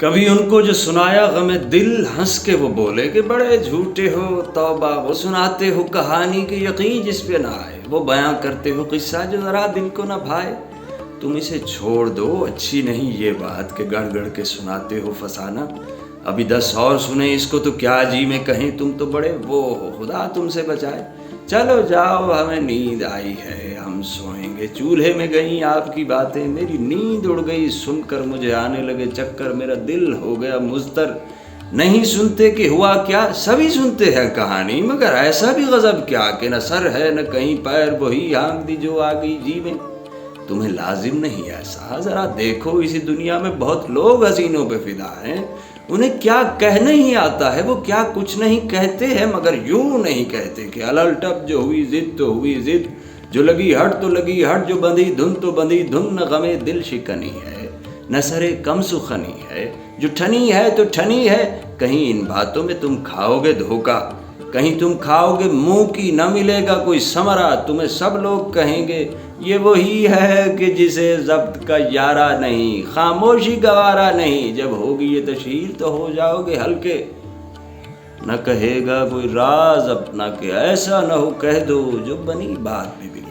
کبھی ان کو جو سنایا غم دل، ہنس کے وہ بولے کہ بڑے جھوٹے ہو توبہ، وہ سناتے ہو کہانی کہ یقین جس پہ نہ آئے، وہ بیاں کرتے ہو قصہ جو ذرا دل کو نہ بھائے۔ تم اسے چھوڑ دو، اچھی نہیں یہ بات کہ گڑ گڑ کے سناتے ہو فسانہ، ابھی 10 اور سنیں اس کو تو کیا جی میں کہیں، تم تو بڑے وہ ہو خدا تم سے بچائے۔ چلو جاؤ ہمیں نیند آئی ہے ہم سوئیں گے، چولہے میں گئیں آپ کی باتیں، میری نیند اڑ گئی سن کر، مجھے آنے لگے چکر، میرا دل ہو گیا مضطر۔ نہیں سنتے کہ ہوا کیا، سبھی سنتے ہیں کہانی، مگر ایسا بھی غضب کیا کہ نہ سر ہے نہ کہیں پیر، وہی آنکھ دی جو آ گئی جی میں۔ تمہیں لازم نہیں ایسا، ذرا دیکھو اسی دنیا میں بہت لوگ حسینوں پہ فدا ہیں، انہیں کیا کہنا ہی آتا ہے، وہ کیا کچھ نہیں کہتے ہیں، مگر یوں نہیں کہتے کہ الل ٹپ جو ہوئی ضد تو ہوئی ضد، جو لگی ہٹ تو لگی ہٹ، جو بندھی دھن تو بندھی دھن، نہ غم دل شکنی ہے نہ سرے کم سخنی ہے، جو ٹھنی ہے تو ٹھنی ہے، کہیں ان باتوں میں تم کھاؤ گے دھوکا، کہیں تم کھاؤ گے منہ کی نہ ملے گا کوئی ثمرہ، تمہیں سب لوگ کہیں گے یہ وہی ہے کہ جسے ضبط کا یارہ نہیں، خاموشی گوارا نہیں، جب ہوگی یہ تشہیر تو ہو جاؤ گے ہلکے، نہ کہے گا کوئی راز اپنا کہ ایسا نہ ہو کہہ دو جو بنی بات بھی بگڑے۔